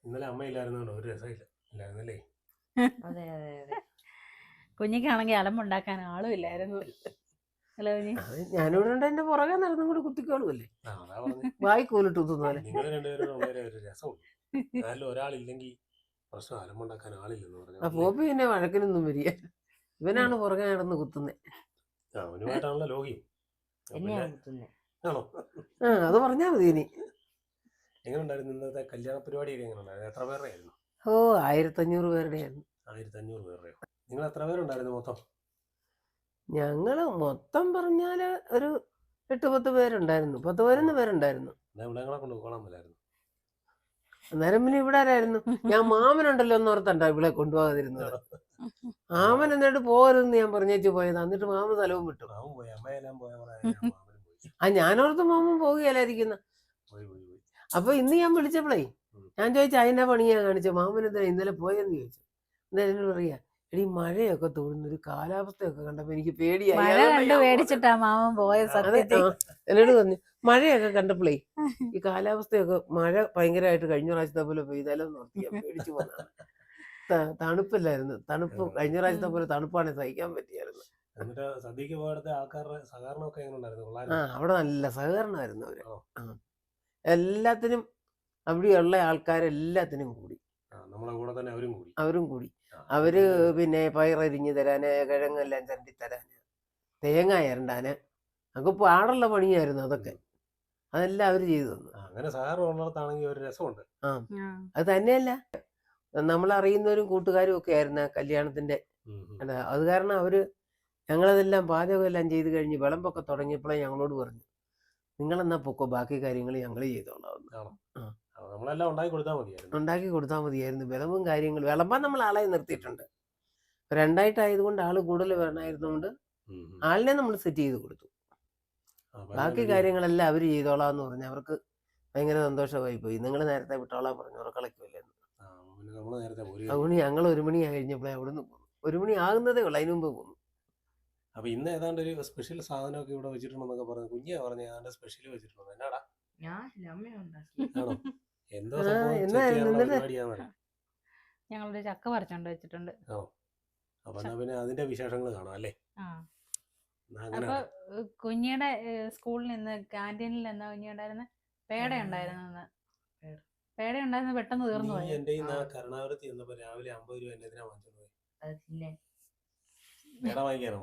ഇന്നലെ അമ്മയില്ലായിരുന്നോണ്ട് ഒരു രസമില്ല ഇല്ലായിരുന്നല്ലേ? അതെ അതെ അതെ. കുഞ്ഞിക്കാണെങ്കിൽ അലമ്പുണ്ടാക്കാൻ ആളും ഇല്ലായിരുന്നു. ഹലോ കുഞ്ഞി. ഞാനിവിടെ ഉണ്ട്, എന്റെ പുറകെ നടന്നും കൂടി കുത്തിക്കോളുമല്ലേ. അതാ പറഞ്ഞു വായി കോലിട്ട് കുത്തുന്നോലെ. നിങ്ങൾ രണ്ടുപേരും ഉള്ളവരെ ഒരു രസമുണ്ട്. എന്നാലും ഒരാളില്ലെങ്കിൽ പ്രശ്നം അലമ്പുണ്ടാക്കാൻ ആളില്ലെന്ന് പറഞ്ഞു. പോപ്പി പിന്നെ വഴക്കിനൊന്നും വരിക, ഇവനാണ് പുറകെ നടന്ന് കുത്തുന്നത്. അവനുമായിട്ടാണല്ലോ ലോകിയും. ആണോ? അത് പറഞ്ഞാ മതി ഇനി. എങ്ങനെ ഉണ്ടായിരുന്നു ഇന്നത്തെ കല്യാണ പരിപാടിയൊക്കെ? എങ്ങനെ ഉണ്ടായിരുന്നു? എത്ര പേരുടെ ആയിരുന്നു? 1500 പേരുടെ ആയിരുന്നു. 1500 പേരുടെയോ? നിങ്ങൾ എത്ര പേരുണ്ടായിരുന്നു മൊത്തം? ഞങ്ങള് മൊത്തം പറഞ്ഞാല് ഒരു 8-10 പേരുണ്ടായിരുന്നു. 10-11 പേരുണ്ടായിരുന്നു. ഞങ്ങളെ കൊണ്ട് പോകണം മേലായിരുന്നു. അന്നേരം പിന്നെ ഇവിടെ ആരായിരുന്നു? ഞാൻ മാമനുണ്ടല്ലോ എന്നോർത്തണ്ട ഇവിടെ കൊണ്ടുപോകാതിരുന്നത്. മാമൻ എന്നിട്ട് പോകരുതെന്ന് ഞാൻ പറഞ്ഞേച്ചു പോയത്. എന്നിട്ട് മാമൻ സ്ഥലവും വിട്ടു. അമ്മയെല്ലാം പോയ ഞാനോർത്ത് മാമൻ പോകുകയല്ലായിരിക്കുന്ന. അപ്പൊ ഇന്ന് ഞാൻ വിളിച്ചപ്പോഴേ ഞാൻ ചോദിച്ചു അതിന്റെ പണിയാ കാണിച്ചു. മാമൻ എന്താ ഇന്നലെ പോയെന്ന് ചോദിച്ചു. എന്താ എന്നോട് പറയാ, എടീ മഴയൊക്കെ തോന്നുന്നു, ഒരു കാലാവസ്ഥയൊക്കെ കണ്ടപ്പോ എനിക്ക് പേടിയായി. എന്നോട് പറഞ്ഞു മഴയൊക്കെ കണ്ടപ്പോഴേ ഈ കാലാവസ്ഥയൊക്കെ മഴ ഭയങ്കരമായിട്ട് കഴിഞ്ഞ പ്രാവശ്യത്തെ പോലെ പെയ്താലോ നോക്കിയാ പേടിച്ചു പോന്നാണ്. തണുപ്പില്ലായിരുന്നു. തണുപ്പ് കഴിഞ്ഞ പ്രാവശ്യത്തെ പോലെ തണുപ്പാണ് സഹിക്കാൻ പറ്റിയായിരുന്നു. അവിടെ നല്ല സഹകരണമായിരുന്നു അവര്. എല്ലാത്തിനും അവിടെയുള്ള ആൾക്കാരെല്ലാത്തിനും കൂടി. അവരും കൂടി. അവര് പിന്നെ പയറരിഞ്ഞു തരാന്, കിഴങ്ങെല്ലാം ചരണ്ടി തരാന്, തേങ്ങ ഇരണ്ടാന്, നമുക്ക് പാടുള്ള പണിയായിരുന്നു അതൊക്കെ. അതെല്ലാം അവര് ചെയ്തു തന്നു. അങ്ങനെ സഹകരണമുള്ളതാണെങ്കിൽ ഒരു രസമുണ്ട്. അത് തന്നെയല്ല, നമ്മളറിയുന്നവരും കൂട്ടുകാരും ഒക്കെ ആയിരുന്നു കല്യാണത്തിന്റെ. അത് കാരണം അവര് ഞങ്ങളതെല്ലാം പാചകം എല്ലാം ചെയ്ത് കഴിഞ്ഞ് വിളമ്പൊക്കെ തുടങ്ങിയപ്പോഴേ ഞങ്ങളോട് പറഞ്ഞു, നിങ്ങളെന്നാ പൊക്കോ, ബാക്കി കാര്യങ്ങൾ ഞങ്ങൾ ചെയ്തോളാം. ഉണ്ടാക്കി കൊടുത്താൽ മതിയായിരുന്നു. വിളമ്പും കാര്യങ്ങളും വിളമ്പാൻ നമ്മൾ ആളെ നിർത്തിയിട്ടുണ്ട്. 2ആയിട്ടായതുകൊണ്ട് ആള് കൂടുതൽ വേണമായിരുന്നുകൊണ്ട് ആളിനെ നമ്മൾ സെറ്റ് ചെയ്ത് കൊടുത്തു. ബാക്കി കാര്യങ്ങളെല്ലാം അവര് ചെയ്തോളാം എന്ന് പറഞ്ഞു. അവർക്ക് ഭയങ്കര സന്തോഷമായി പോയി. നിങ്ങൾ നേരത്തെ വിട്ടോളാൻ പറഞ്ഞു, ഉറക്കളയ്ക്കില്ലെന്ന്. അതുകൊണ്ട് ഞങ്ങൾ 1 മണി കഴിഞ്ഞപ്പോഴേ അവിടുന്ന് പോന്നു. 1 മണി ആകുന്നതേ ഉള്ളു, അതിന് മുമ്പ് പോന്നു. അപ്പൊ ഇന്ന് ഏതാണ്ട് ഒരു സ്പെഷ്യൽ സാധനമൊക്കെ ഇവിടെ വെച്ചിട്ടുണ്ടെന്നൊക്കെ പറഞ്ഞു. കുഞ്ഞാ പറഞ്ഞ ഏതാണ്ട് സ്പെഷ്യൽ വെച്ചിട്ടുണ്ടോ? എന്നാടാ? എന്തോ ഞങ്ങളൊരു ചക്ക പറിച്ചോണ്ട് വെച്ചിട്ടുണ്ട്. അപ്പൊ പിന്നെ അതിന്റെ വിശേഷങ്ങൾ കാണാം അല്ലേ? അപ്പൊ കുഞ്ഞിയുടെ സ്കൂളിൽ നിന്ന് ക്യാൻറ്റീനിൽ എന്താ കുഞ്ഞി ഉണ്ടായിരുന്ന പേട ഉണ്ടായിരുന്നു. പേട ഉണ്ടായിരുന്നു, പെട്ടെന്ന് തീർന്നു പോയി. എന്റെ കരുണാകരത്തി ചെന്നപ്പോ രാവിലെ 50 രൂപ എന്റെ എന്തിനാ വാങ്ങിച്ചോണ്ട് പേട വാങ്ങിക്കാനോ?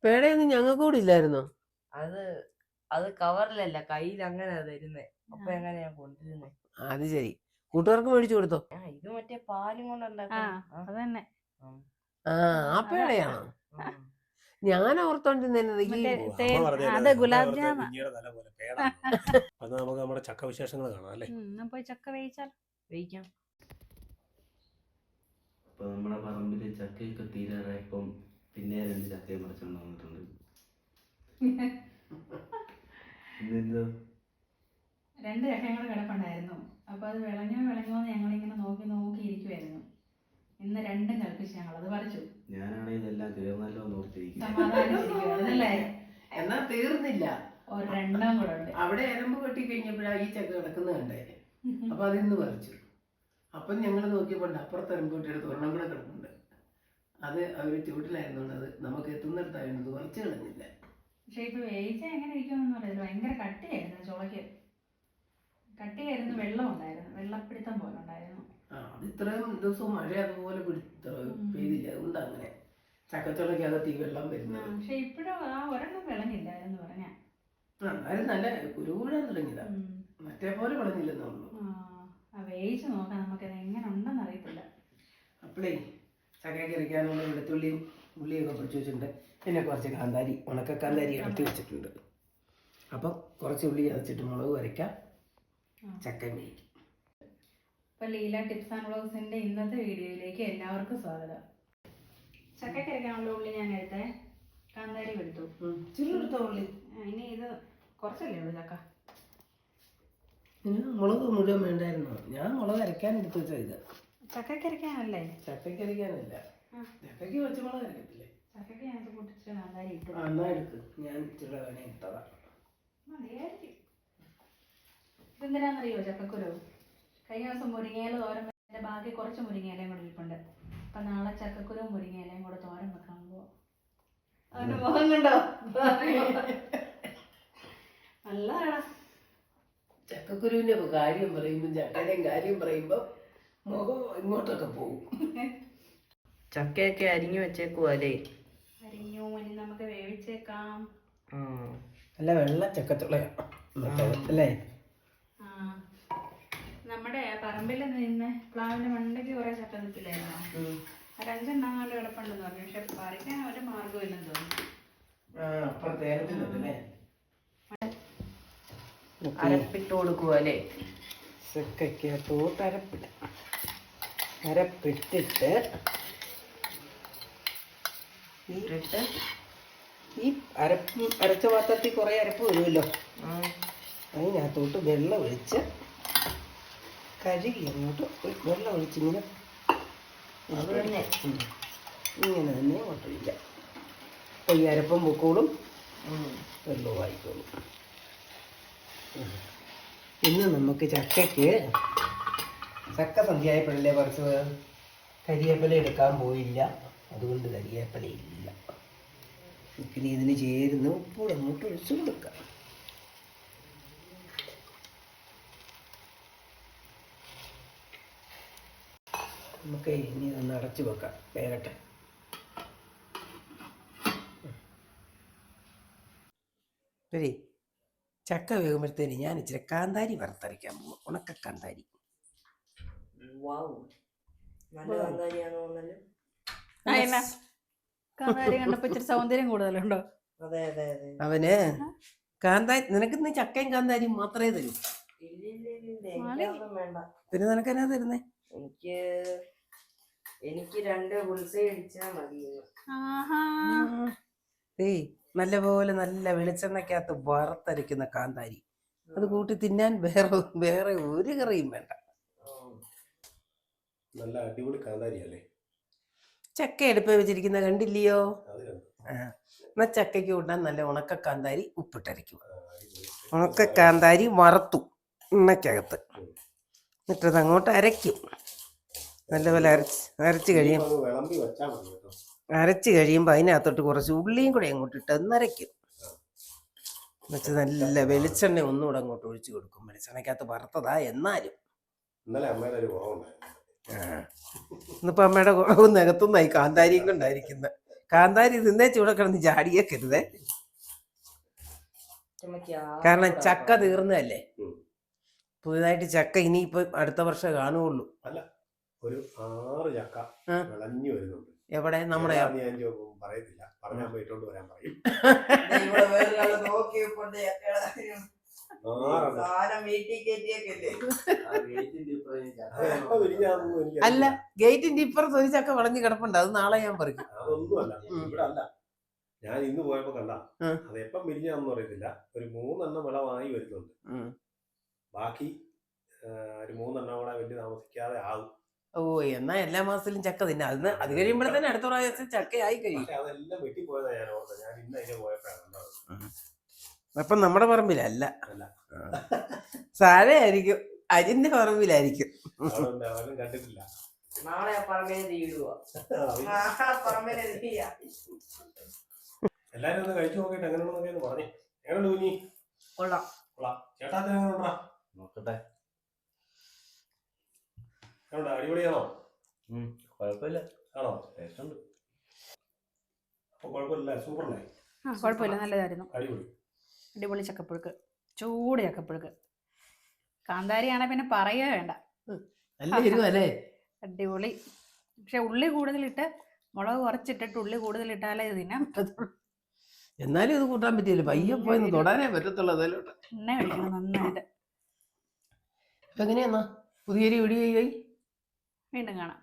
പേടയൊന്നും ഞങ്ങൾക്ക് കൂടി ഇല്ലായിരുന്നോ? അത് കവറിലല്ല, കയ്യിൽ അങ്ങനെ തരുന്നേ. അപ്പൊ എങ്ങനെയാ കൊണ്ടിരുന്നേ? അത് ശരി, കൂട്ടുകാർക്ക് മേടിച്ചു കൊടുത്തോ? ഇത് മറ്റേ പാലും കൊണ്ടുണ്ടാക്കുന്ന ആ പേടയാണോ? ഞാൻ ഓർത്തോണ്ടിരുന്നത് ഗുലാബ് ജാമ. നമുക്ക് നമ്മുടെ ചക്ക വിശേഷങ്ങൾ കാണാം അല്ലേ? പോയി ചക്ക വേവിക്കാം. അപ്പൊ നമ്മുടെ പറമ്പില് ചക്കയൊക്കെ തീരാറായപ്പം പിന്നെ 2 ചക്കയും പറിച്ചോണ്ട് വന്നിട്ടുണ്ട്. ഇന്നെന്തോ 2 ചക്കങ്ങൾ കിടപ്പുണ്ടായിരുന്നു. അപ്പൊ അത് വിളഞ്ഞോന്ന് ഞങ്ങളിങ്ങനെ നോക്കി ഇരിക്കുവായിരുന്നു. ഇന്ന് 2ഉം കൽപ്പിച്ച് ഞങ്ങൾ അത് പറിച്ചു. ഞാനാണ് ഇതെല്ലാം തീർന്നല്ലോ എന്ന് ഓർത്തിരിക്കും. എന്നാ തീർന്നില്ല, ഒരെണ്ണം കൂടെ ഉണ്ട്. അവിടെ എരമ്പ് കെട്ടി കഴിഞ്ഞപ്പോഴാ ഈ ചക്ക കിടക്കുന്നത് കണ്ടേ. അപ്പൊ അതിന്ന് പറിച്ചു. അപ്പം ഞങ്ങൾ നോക്കിയപ്പോൾ അപ്പുറത്ത് എരമ്പ് കെട്ടിയെടുത്ത് ഒരെണ്ണം കൂടെ കിടപ്പുണ്ട്. അത് അവര് ചൂട്ടിലായിരുന്നോണ്ട് അത് നമുക്ക് എത്തുന്നിടത്തായിരുന്നു, പറിച്ചു കളഞ്ഞില്ല. പക്ഷെ ഇപ്പൊ വേവിച്ച എങ്ങനെ ഇരിക്കുമെന്ന് അറിയില്ല. ഭയങ്കര കട്ടിയായിരുന്നു, ചുളയ്ക്ക് കട്ടിയായിരുന്നു. വെള്ളം ഉണ്ടായിരുന്നു, വെള്ളപ്പിടുത്തം പോലെ ഉണ്ടായിരുന്നു. അത് ഇത്രയും ദിവസവും മഴ അതുപോലെ പെയ്തില്ല, അതുകൊണ്ട് അങ്ങനെ ചക്കച്ചുളക്കകത്ത് ഈ വെള്ളം വരുന്നത്. പക്ഷെ ഇപ്പോഴും ആ ഒരെണ്ണം വിളഞ്ഞില്ലായിരുന്നു പറഞ്ഞ. നല്ല കുരുകൂടാൻ തുടങ്ങിയതാ, മറ്റേ പോലെ വിളഞ്ഞില്ലെന്നേ ഉള്ളൂ. വേവിച്ച് നോക്കാം, നമുക്കത് എങ്ങനെ ഉണ്ടെന്ന് അറിയത്തില്ല. അപ്പോഴേ ചക്കയ്ക്ക് ഇരിക്കാനുള്ള വെളുത്തുള്ളിയും ഉള്ളിയൊക്കെ പൊടിച്ച് വെച്ചിട്ടുണ്ട്. പിന്നെ കുറച്ച് കാന്താരി, ഉണക്ക കാന്താരി ഇറക്കി വെച്ചിട്ടുണ്ട്. അപ്പം കുറച്ച് ഉള്ളി ചതച്ചിട്ട് മുളക് വരയ്ക്കാം, ചക്ക മേയ്ക്കും. ഇപ്പൊ ലീല ടിപ്സ് ആൻഡ് വ്ളോഗ്സിന്റെ ഇന്നത്തെ വീഡിയോയിലേക്ക് എല്ലാവർക്കും സ്വാഗതം. ചക്കയ്ക്ക് അരയ്ക്കാനുള്ള ഉള്ളി ഞാൻ എടുത്തേ, കാന്താരി എടുത്തു. ഉള്ളി ഇനി ഇത് കുറച്ചല്ലേ ഉള്ളൂ ചക്ക. മുളക് മുഴുവൻ വേണ്ടായിരുന്നു. ഞാൻ മുളക് അരയ്ക്കാൻ എടുത്തു വെച്ചാൽ ഇത് ചക്കയ്ക്ക് അരയ്ക്കാനല്ലേ? ചക്കയ്ക്ക് അരയ്ക്കാനല്ല, ചക്കയ്ക്ക് പച്ചമുളക് അരക്കത്തില്ലേ? ചക്കയ്ക്ക് ഞാൻ പൊട്ടിച്ച് കാന്താരി ഇട്ടു. എന്നാ എടുക്ക്, ഞാൻ ഇച്ചിരി വേണേ ഇട്ടതാ. മതിയായിരിക്കും. ഇതെന്തിനാണെന്നറിയോ ചക്കക്കുരു? കഴിഞ്ഞ ദിവസം മുരിങ്ങയില തോരൻ വെച്ചതിന്റെ ബാക്കി കുറച്ച് മുരിങ്ങയിലയും കൂടെ ഇരിപ്പുണ്ട്. അപ്പൊ നാളെ ചക്കക്കുരു മുരിങ്ങയിലയും കൂടെ തോരൻ വെക്കാൻ പോവാ. അവന്റെ മുഖം കണ്ടോ? നല്ലതാടാ. ചക്കക്കുരുവിന്റെ കാര്യം പറയുമ്പോൾ ചക്കയുടെയും കാര്യം പറയുമ്പോൾ മുഖം ഇങ്ങോട്ടൊക്കെ പോകും. ചക്കയൊക്കെ അരിഞ്ഞു വെച്ചേക്കുവല്ലേ? അരിഞ്ഞു, ഇനി നമുക്ക് വേവിച്ചേക്കാം. അല്ല വെള്ള ചക്കച്ചുളയാണ് അല്ലേ? ആ, നമ്മുടെ പറമ്പിൽ നിന്ന് പ്ലാവിന്റെ മണ്ടയ്ക്ക് കുറെ ചക്ക നിൽക്കില്ലായിരുന്നോ? ഒരു 5 എണ്ണങ്ങാണ്ട് കിടപ്പുണ്ടെന്ന് പറഞ്ഞു. പക്ഷെ പറിക്കാൻ ഒരു മാർഗമില്ലെന്ന് തോന്നുന്നു. അരപ്പിട്ട് കൊടുക്കുവല്ലേ? ചക്കയ്ക്കകത്തോട്ട് അരപ്പിടാം. അരപ്പിട്ടിട്ട് ഇട്ടിട്ട് ഈ അരച്ച പാത്രത്തിൽ കുറേ അരപ്പ് വരുമല്ലോ, അതിനകത്തോട്ട് വെള്ളം ഒഴിച്ച് കഴുകി അങ്ങോട്ട് വെള്ളം ഒഴിച്ചിങ്ങനെ അത് തന്നെ ഇങ്ങനെ തന്നെ കൊണ്ടിരിക്കാം. അപ്പോൾ ഈ അരപ്പം മുക്കോളും വെള്ളവും ആയിക്കോളും. ഇന്ന് നമുക്ക് ചക്കയ്ക്ക് ചക്ക സന്ധ്യയായപ്പോഴല്ലേ കുറച്ച് കരിയേപ്പില എടുക്കാൻ പോയില്ല, അതുകൊണ്ട് കരിയേപ്പില ഇല്ല. പിന്നെ ഇതിന് ചേരുന്ന ഉപ്പൂടെ അങ്ങോട്ട് ഒഴിച്ചു കൊടുക്കാം. നമുക്ക് ഇനി ഒന്ന് അടച്ചു വെക്കാം, വേകട്ടെ. ശരി, ചക്ക വേകുമ്പോഴത്തേന് ഞാൻ ഇച്ചിരി കാന്താരി വറുത്തരയ്ക്കാൻ പോകും. ഉണക്ക കാന്താരി. നല്ല കാന്താരിയാണോ? നല്ല കാന്താരി കണ്ടപ്പോ ഇച്ചിരി സൗന്ദര്യം കൂടുതലുണ്ടോ? അതെ അതെ അതെ. അവന് കാന്താരി, നിനക്കിന്ന് ചക്കയും കാന്താരിയും മാത്രമേ തരൂ. എനിക്കൊന്നും വേണ്ട. പിന്നെ നിനക്ക് എന്നാ തരുന്നേ? എനിക്ക് 2 ബുൾസൈ അടിച്ചാ മതി. ഏയ് നല്ലപോലെ നല്ല വെളിച്ചെണ്ണക്കകത്ത് വറുത്തരയ്ക്കുന്ന കാന്താരി, അത് കൂട്ടി തിന്നാൻ വേറെ ഒരു കറിയും വേണ്ട. നല്ല അടിപൊളി കാന്താരിയല്ലേ? ചക്ക എടുപ്പ് വെച്ചിരിക്കുന്ന കണ്ടില്ലയോ? എന്നാ ചക്കയ്ക്ക് കൂട്ടാൻ നല്ല ഉണക്ക കാന്താരി ഉപ്പിട്ടരയ്ക്കും. ഉണക്ക കാന്താരി വറുത്തു എണ്ണയ്ക്കകത്ത്, എന്നിട്ടത് അങ്ങോട്ട് അരയ്ക്കും. നല്ലപോലെ അരച്ച് കഴിയുമ്പോൾ അതിനകത്തോട്ട് കുറച്ച് ഉള്ളിയും കൂടെ അങ്ങോട്ട് ഇട്ട് നരയ്ക്കും. എന്നുവെച്ചാൽ നല്ല വെളിച്ചെണ്ണ ഒന്നുകൂടെ അങ്ങോട്ട് ഒഴിച്ചു കൊടുക്കും. വെളിച്ചെണ്ണയ്ക്കകത്ത് വറുത്തതാ എന്നാലും. ഇന്നിപ്പോൾ അമ്മയുടെ കുറവ് നികത്തുന്നായി കാന്താരിയും കൊണ്ടായിരിക്കുന്നത്. കാന്താരി തിന്നേച്ച് ഇവിടെ കിടന്ന് ചാടിയേക്കരുതേ, കാരണം ചക്ക തീർന്നതല്ലേ. പുതുതായിട്ട് ചക്ക ഇനിയിപ്പോൾ അടുത്ത വർഷം കാണുകയുള്ളൂ. അല്ല, ഒരു 6 ചക്ക വിളഞ്ഞു വരുന്നുണ്ട്. എവിടെ? നമ്മുടെ പറയത്തില്ല, പറഞ്ഞാൽ പോയിട്ടോണ്ട് വരാൻ പറയും. അല്ല, ഗേറ്റിന്റെ ഇപ്പുറത്ത് ഒരു ചക്ക വിളഞ്ഞു കിടപ്പുണ്ട്, അത് നാളെ ഞാൻ പറിക്കും. അതൊന്നുമല്ല, ഇവിടെ അല്ല, ഞാൻ ഇന്ന് പോയപ്പോ കണ്ട. അത് എപ്പം വിരിഞ്ഞാന്ന് പറയത്തില്ല. ഒരു 3 എണ്ണം വിളവായി വരുന്നുണ്ട്. ബാക്കി ഒരു 3 എണ്ണം കൂടെ വലിയ താമസിക്കാതെ ആകും. ഓ, എന്നാ എല്ലാ മാസത്തിലും ചക്ക തിന്നെ. അത് കഴിയുമ്പോഴത്തേന് അടുത്ത പ്രാവശ്യം ചക്ക ആയി കഴിയും. അതെല്ലാം വെട്ടിപ്പോയതാ ഞാൻ ഓർത്തത്. ഞാൻ ഇന്ന് അതിന് പോയപ്പോഴാണ്. അപ്പം നമ്മുടെ പറമ്പിലല്ല, സാരേ ആയിരിക്കും, അരിന്റെ പറമ്പിലായിരിക്കും. അവരും കണ്ടിട്ടില്ല. നാളെ പറമ്പിനെ തീരുവാ. എല്ലാരും ഒന്ന് കഴിച്ചു നോക്കിയിട്ട് എങ്ങനെയാണെന്നൊക്കെ പറഞ്ഞേ. എങ്ങനെയുണ്ട് കുഞ്ഞി? കൊള്ളാം. ചേട്ടാ എങ്ങനെയുണ്ടാ? നോക്കട്ടെ. എങ്ങനെയുണ്ട്? അടിപൊളിയാണോ? കുഴപ്പമില്ല. ആണോ? ടേസ്റ്റ് ഉണ്ട്. അപ്പൊ കുഴപ്പമില്ല, സൂപ്പറല്ലേ? കുഴപ്പമില്ല, നല്ലതായിരുന്നു. അടിപൊളി ചക്കപ്പുഴുക്ക്, ചൂട് ചക്കപ്പുഴുക്ക്. കാന്താരിയാണെ പിന്നെ പറയുക വേണ്ട, അല്ലേ? അടിപൊളി. പക്ഷെ ഉള്ളി കൂടുതലിട്ട്, മുളക് കുറച്ചിട്ടിട്ട് ഉള്ളി കൂടുതലിട്ടാലേ ഇത് തിന്നാൻ പറ്റത്തുള്ളൂ. എന്നാലും ഇത് കൂട്ടാൻ പറ്റിയില്ല, പയ്യെ പോയി തൊടാനേ പറ്റത്തുള്ളൂ. അതിലോട്ട് എണ്ണ കഴിക്കണം നന്നായിട്ട്. അപ്പൊ എങ്ങനെയാ പുതിയൊരു വീഡിയോ? വീണ്ടും കാണാം.